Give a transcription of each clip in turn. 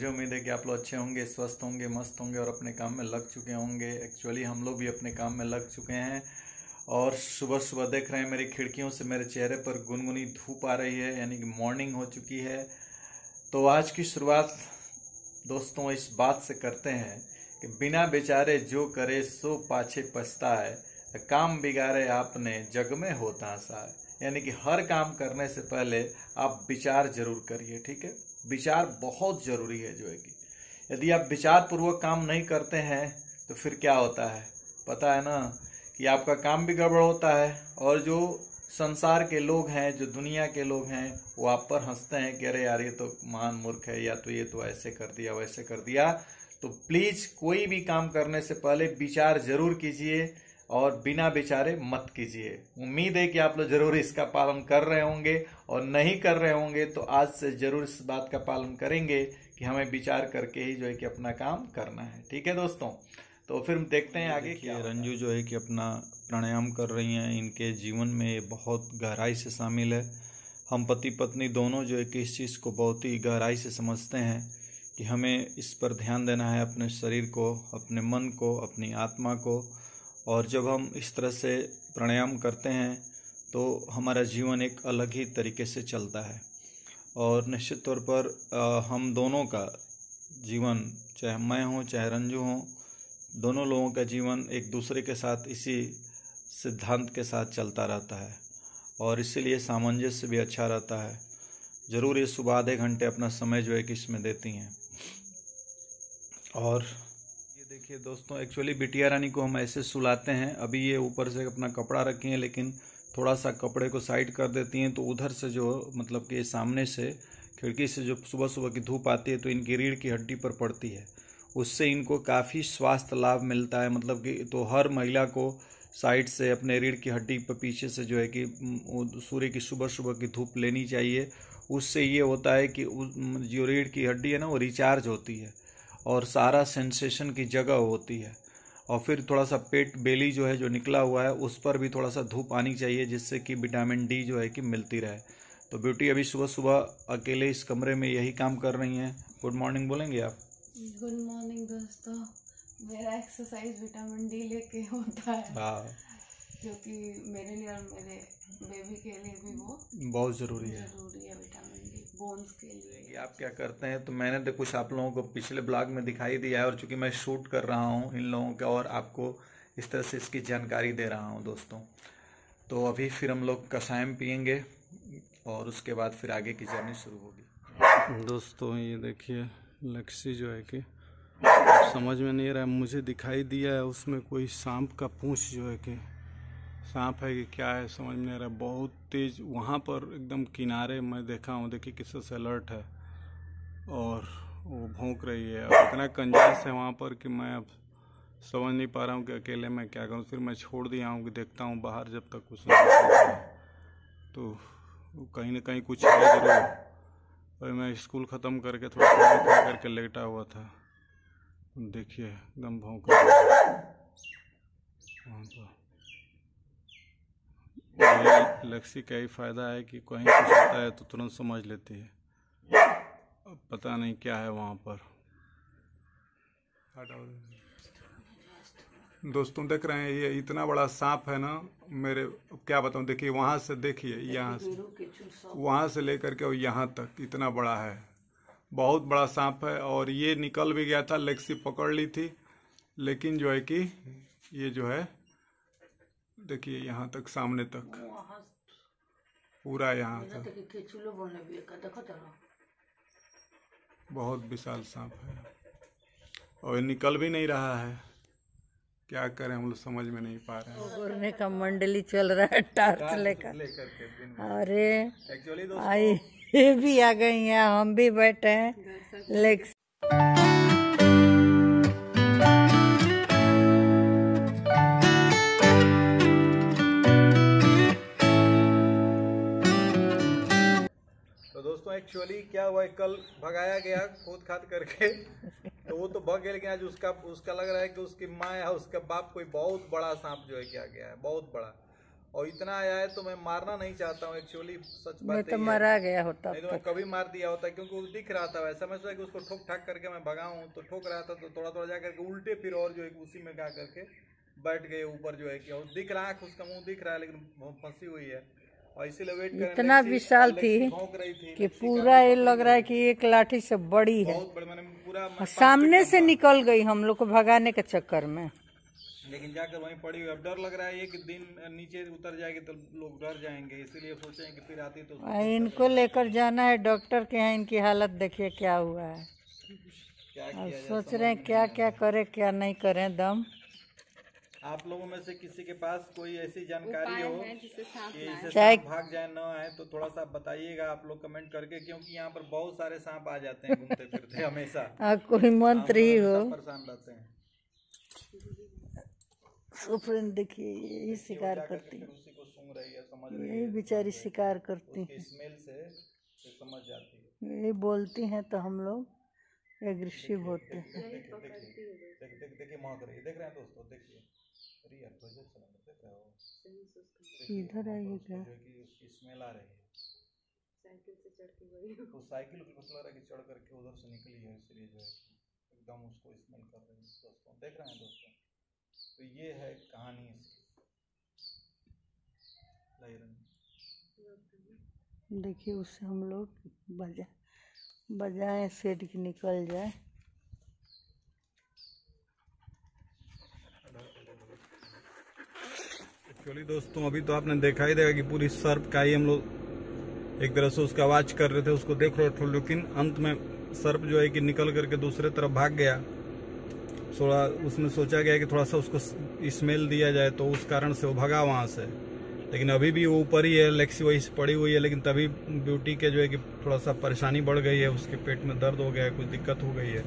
मुझे उम्मीद है कि आप लोग अच्छे होंगे, स्वस्थ होंगे, मस्त होंगे और अपने काम में लग चुके होंगे। एक्चुअली हम लोग भी अपने काम में लग चुके हैं और सुबह सुबह देख रहे हैं मेरी खिड़कियों से मेरे चेहरे पर गुनगुनी धूप आ रही है, यानी कि मॉर्निंग हो चुकी है। तो आज की शुरुआत दोस्तों इस बात से करते हैं कि बिना विचारे जो करे सो पाछे पछताए, काम बिगाड़े आपने जग में होता आसाए। यानी कि हर काम करने से पहले आप विचार जरूर करिए, ठीक है। विचार बहुत जरूरी है जो है कि यदि आप विचार पूर्वक काम नहीं करते हैं तो फिर क्या होता है पता है ना, कि आपका काम भी गड़बड़ होता है और जो संसार के लोग हैं, जो दुनिया के लोग हैं, वो आप पर हंसते हैं कि अरे यार ये तो महान मूर्ख है, या तो ये तो ऐसे कर दिया वैसे कर दिया। तो प्लीज कोई भी काम करने से पहले विचार जरूर कीजिए और बिना विचारे मत कीजिए। उम्मीद है कि आप लोग जरूर इसका पालन कर रहे होंगे और नहीं कर रहे होंगे तो आज से जरूर इस बात का पालन करेंगे कि हमें विचार करके ही जो है कि अपना काम करना है, ठीक है दोस्तों। तो फिर देखते हैं आगे क्या। रंजू जो है कि अपना प्राणायाम कर रही हैं, इनके जीवन में बहुत गहराई से शामिल है। हम पति पत्नी दोनों जो है कि इस चीज़ को बहुत ही गहराई से समझते हैं कि हमें इस पर ध्यान देना है, अपने शरीर को, अपने मन को, अपनी आत्मा को। और जब हम इस तरह से प्राणायाम करते हैं तो हमारा जीवन एक अलग ही तरीके से चलता है और निश्चित तौर पर हम दोनों का जीवन, चाहे मैं हूँ चाहे रंजू हूँ, दोनों लोगों का जीवन एक दूसरे के साथ इसी सिद्धांत के साथ चलता रहता है और इसीलिए सामंजस्य भी अच्छा रहता है। ज़रूर ये सुबह आधे घंटे अपना समय जो है कि इसमें देती हैं। और ये देखिए दोस्तों, एक्चुअली बिटिया रानी को हम ऐसे सुलाते हैं। अभी ये ऊपर से अपना कपड़ा रखी हैं लेकिन थोड़ा सा कपड़े को साइड कर देती हैं तो उधर से जो मतलब कि सामने से खिड़की से जो सुबह सुबह की धूप आती है तो इनकी रीढ़ की हड्डी पर पड़ती है, उससे इनको काफ़ी स्वास्थ्य लाभ मिलता है। मतलब कि तो हर महिला को साइड से अपने रीढ़ की हड्डी पर पीछे से जो है कि सूर्य की सुबह सुबह की धूप लेनी चाहिए। उससे ये होता है कि जो रीढ़ की हड्डी है ना वो रिचार्ज होती है और सारा सेंसेशन की जगह होती है। और फिर थोड़ा सा पेट बेली जो है जो निकला हुआ है उस पर भी थोड़ा सा धूप आनी चाहिए जिससे कि विटामिन डी जो है कि मिलती रहे। तो ब्यूटी अभी सुबह सुबह अकेले इस कमरे में यही काम कर रही हैं। गुड मॉर्निंग बोलेंगे आप? गुड मॉर्निंग दोस्तों। मेरा एक्सरसाइज विटामिन डी लेके होता है। हाँ, क्योंकि मेरे लिए और मेरे बेबी के लिए भी वो बहुत ज़रूरी है विटामिन डी बोन्स के लिए। आप क्या करते हैं तो मैंने तो कुछ आप लोगों को पिछले ब्लॉग में दिखाई दिया है और चूंकि मैं शूट कर रहा हूँ इन लोगों का और आपको इस तरह से इसकी जानकारी दे रहा हूँ दोस्तों। तो अभी फिर हम लोग कषायम पियेंगे और उसके बाद फिर आगे की जर्नी शुरू होगी। दोस्तों ये देखिए लक्ष्य जो है कि समझ में नहीं रहा है, मुझे दिखाई दिया है उसमें कोई सांप का पूंछ जो है कि सांप है कि क्या है समझ में नहीं रहा। बहुत तेज वहाँ पर एकदम किनारे मैं देखा हूँ, देखिए किससे से अलर्ट है और वो भौंक रही है। अब इतना कंजास है वहाँ पर कि मैं अब समझ नहीं पा रहा हूँ कि अकेले मैं क्या करूँ। फिर मैं छोड़ दिया हूँ कि देखता हूँ बाहर जब तक कुछ नहीं तो कहीं ना कहीं कुछ है जरूर। और मैं स्कूल ख़त्म करके थोड़ा खाना खा करके लेटा हुआ था, देखिए एकदम भौंक रहा है वहाँ पर। लक्ष्य का ही फ़ायदा है कि कहीं कुछ होता है तो तुरंत समझ लेती है। अब पता नहीं क्या है वहाँ पर। दोस्तों देख रहे हैं ये इतना बड़ा सांप है ना, मेरे क्या बताऊँ। देखिए वहाँ से, देखिए यहाँ से, वहाँ से लेकर के और यहाँ तक इतना बड़ा है, बहुत बड़ा सांप है। और ये निकल भी गया था, लेक्सी पकड़ ली थी लेकिन जो है कि ये जो है देखिए यहाँ तक, सामने तक पूरा यहाँ तक बहुत विशाल सांप है और निकल भी नहीं रहा है। क्या करें हम लोग समझ में नहीं पा रहे हैं। घूरने का मंडली चल रहा है टार्च लेकर। अरे आई ये भी आ गई हैं, हम भी बैठे हैं लेक्स। तो दोस्तों एक्चुअली क्या हुआ, कल भगाया गया कूद खाद करके तो वो तो भग गया, लेकिन आज उसका लग रहा है कि उसकी माँ या उसका बाप कोई बहुत बड़ा सांप जो है क्या गया है, बहुत बड़ा। और इतना आया है तो मैं मारना नहीं चाहता हूँ एक्चुअली, सच बात मैं तो मरा गया होता, नहीं तो मैं कभी मार दिया होता, क्योंकि वो दिख रहा था वैसा। मैं सोचा कि उसको ठोक ठाक करके मैं भगाऊं, तो ठोक रहा था तो थोड़ा थोड़ा जा करके उल्टे फिर और जो है उसी में गा करके बैठ गए ऊपर जो है कि, और दिख रहा है उसका मुंह दिख रहा है लेकिन फंसी हुई है, और इसीलिए वेट कर इतना विशाल थी कि पूरा ये लग रहा है कि एक लाठी से बड़ी है, बहुत बड़ी, मैंने पूरा सामने से निकल गई हम लोग को भगाने के चक्कर में, लेकिन जाकर वहीं पड़ी हुई। अब डर लग रहा है ये कि दिन नीचे उतर जाएगी तो लोग डर जाएंगे, इसीलिए सोचे कि फिर आती तो इनको लेकर जाना है डॉक्टर के यहाँ। इनकी हालत देखिए क्या हुआ है, अब सोच रहे हैं क्या क्या करें क्या नहीं करें। दम आप लोगों में से किसी के पास कोई ऐसी जानकारी हो कि इसे चाहे सांप भाग जाए न आए तो थोड़ा सा बताइएगा आप लोग कमेंट करके, क्योंकि यहाँ पर बहुत सारे सांप आ जाते हैं घूमते फिरते हमेशा। कोई मंत्री हो, परेशान रहते हैं। फ्रेंड देखिए यही शिकार करती है, उसी को सूंघ रही है, समझ रही यही बेचारी शिकार करती है, स्मेल से समझ जाती है, यही बोलती हैं तो हम लोग एग्रेसिव होते हैं। देखिए महक रही है, देख रहे हैं दोस्तों, देखिए देख रहे हो, इधर आइए क्या, उसकी स्मेल आ रही है, साइकिल से चढ़ के गई, तो साइकिल को लग रहा है कि चढ़ करके उधर से निकली है, इसलिए जो है एकदम उसको स्मेल कर रही है दोस्तों, देख रहे हैं दोस्तों। तो ये है कहानी इसकी। देखिए उससे हम लोग बजाएं सेट की निकल जाए। एक्चुअली दोस्तों अभी तो आपने देखा ही देगा कि पूरी सर्प का ही हम लोग एक तरह से उसका आवाज कर रहे थे, उसको देख रहे थे, लेकिन अंत में सर्प जो है कि निकल करके दूसरे तरफ भाग गया। थोड़ा उसमें सोचा गया कि थोड़ा सा उसको स्मेल दिया जाए, तो उस कारण से वो भगा वहाँ से, लेकिन अभी भी वो ऊपर ही है, लेक्सी वही पड़ी हुई है। लेकिन तभी ब्यूटी के जो है कि थोड़ा सा परेशानी बढ़ गई है, उसके पेट में दर्द हो गया है, कुछ दिक्कत हो गई है,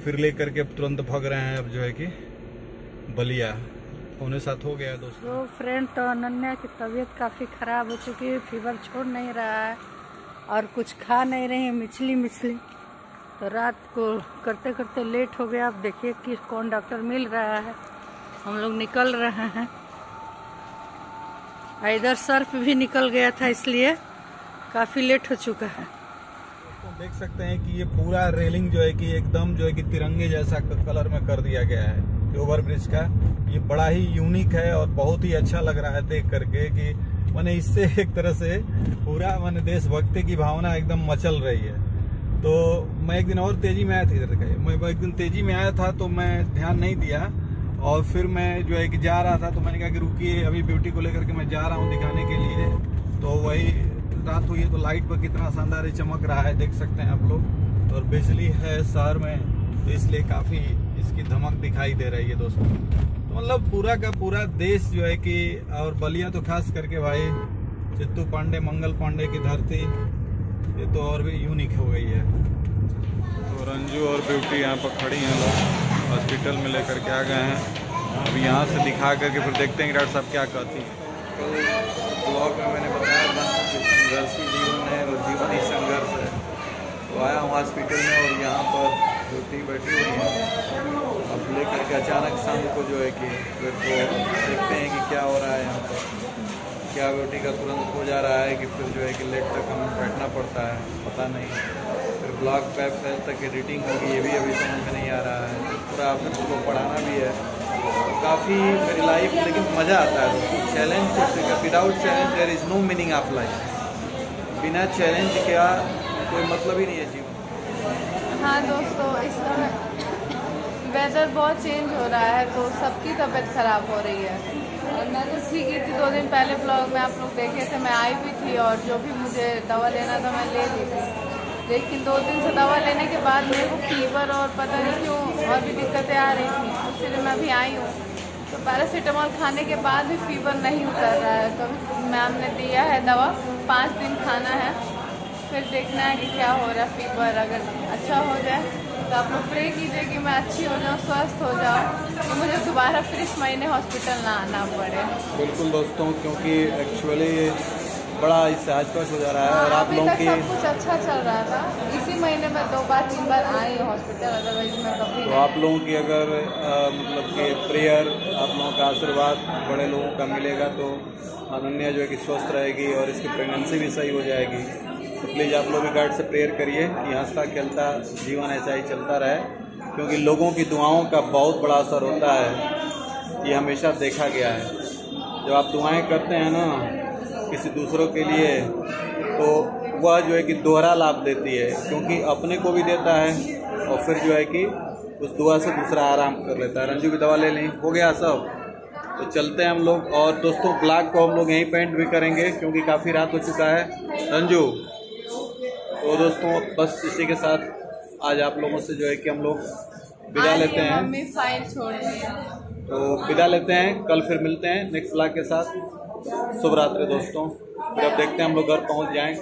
फिर लेकर के तुरंत भाग रहे हैं अब जो है कि बलिया। उन्हें साथ हो गया है दोस्तों। तो फ्रेंड तो अनन्या की तबीयत काफ़ी ख़राब हो चुकी है, फीवर छोड़ नहीं रहा है और कुछ खा नहीं रही है, मिछली। तो रात को करते करते लेट हो गया। अब देखिए कि कौन डॉक्टर मिल रहा है, हम लोग निकल रहे हैं। इधर सर्फ भी निकल गया था, इसलिए काफ़ी लेट हो चुका है। तो देख सकते हैं कि ये पूरा रेलिंग जो है कि एकदम जो है कि तिरंगे जैसा कलर में कर दिया गया है ओवर ब्रिज का। ये बड़ा ही यूनिक है और बहुत ही अच्छा लग रहा है देख करके कि मैंने इससे एक तरह से पूरा मैंने देशभक्ति की भावना एकदम मचल रही है। तो मैं एक दिन और तेजी में आया था, इधर का मैं एक दिन तेजी में आया था तो मैं ध्यान नहीं दिया, और फिर मैं जो है कि जा रहा था तो मैंने कहा कि रुकिए अभी ब्यूटी को लेकर के मैं जा रहा हूँ दिखाने के लिए। तो वही रात हुई है तो लाइट पर कितना शानदार चमक रहा है देख सकते हैं आप लोग, और बिजली है शहर में तो इसलिए काफी इसकी धमक दिखाई दे रही है दोस्तों। तो मतलब पूरा का पूरा देश जो है कि, और बलिया तो खास करके भाई चित्तू पांडे मंगल पांडे की धरती, ये तो और भी यूनिक हो गई है। तो रंजू और ब्यूटी यहाँ पर खड़ी हैं, लोग हॉस्पिटल में लेकर के आ गए हैं। अभी यहाँ से दिखा करके फिर देखते हैं कि डॉक्टर साहब क्या कहती हैं। तो ब्लॉग में मैंने बताया था कि संघर्षी जीवन है और जीवन ही संघर्ष है। तो आया हूँ हॉस्पिटल में और यहाँ पर ब्यूटी बैठी हुई है। अब लेकर के अचानक शाम को जो है कि फिर तो देखते हैं कि क्या हो रहा है यहाँ पर, क्या ब्यूटी का तुरंत हो जा रहा है कि फिर जो है कि लेट तक हमें बैठना पड़ता है, पता नहीं। फिर ब्लॉग पे पहले तक एडिटिंग होगी ये भी अभी समझ में नहीं आ रहा है, पूरा फिर उसको पढ़ाना भी है। काफ़ी मेरी लाइफ लेकिन मज़ा आता है। Challenge without challenge there is no meaning of life. बिना चैलेंज का कोई मतलब ही नहीं है जीवन। हाँ दोस्तों, इस समय वेदर बहुत चेंज हो रहा है तो सबकी तबीयत ख़राब हो रही है। और मैं तो ठीक ही थी, 2 दिन पहले ब्लॉग में आप लोग देखे थे, मैं आई भी थी और जो भी मुझे दवा लेना था मैं ले ली थी। लेकिन 2 दिन से दवा लेने के बाद मेरे को फीवर और पता नहीं क्यों और भी दिक्कतें आ रही थी, इसलिए मैं अभी आई हूँ। तो पैरासीटामोल खाने के बाद भी फीवर नहीं उतर रहा है, तो मैम ने दिया है दवा, 5 दिन खाना है, फिर देखना है कि क्या हो रहा है फीवर। अगर अच्छा हो जाए तो आप लोग प्रे कीजिए कि मैं अच्छी हो जाऊँ, स्वस्थ हो जाऊँ, तो मुझे दोबारा फिर इस महीने हॉस्पिटल ना आना पड़े। बिल्कुल दोस्तों, क्योंकि एक्चुअली बड़ा इससे आश्वस्त हो जा रहा है। और आप अभी लोगों तक की सब कुछ अच्छा चल रहा था। इसी महीने में 2 बार 3 बार आई हॉस्पिटल, अदरवाइज मैं कभी तो आप लोगों की अगर मतलब कि प्रेयर, आप लोगों का आशीर्वाद बड़े लोगों का मिलेगा तो अनन्या जो है कि स्वस्थ रहेगी और इसकी प्रेगनेंसी भी सही हो जाएगी। तो प्लीज़ आप लोग भी गार्ड से प्रेयर करिए कि हंसता खेलता जीवन ऐसा ही चलता रहे, क्योंकि लोगों की दुआओं का बहुत बड़ा असर होता है। ये हमेशा देखा गया है। जब आप दुआएं करते हैं ना किसी दूसरों के लिए तो वह जो है कि दोहरा लाभ देती है, क्योंकि अपने को भी देता है और फिर जो है कि उस दुआ से दूसरा आराम कर लेता है। रंजू की दवा ले लें, हो गया सब। तो चलते हैं हम लोग। और दोस्तों ब्लॉग को हम लोग यहीं पेंट भी करेंगे क्योंकि काफ़ी रात हो चुका है। रंजू, तो दोस्तों बस इसी के साथ आज आप लोगों से जो है कि हम लोग विदा लेते हैं। मम्मी फाइल छोड़ दी है। तो विदा लेते हैं, कल फिर मिलते हैं नेक्स्ट ब्लॉग के साथ। शुभ रात्रि दोस्तों। फिर अब देखते हैं हम लोग घर पहुंच जाएं।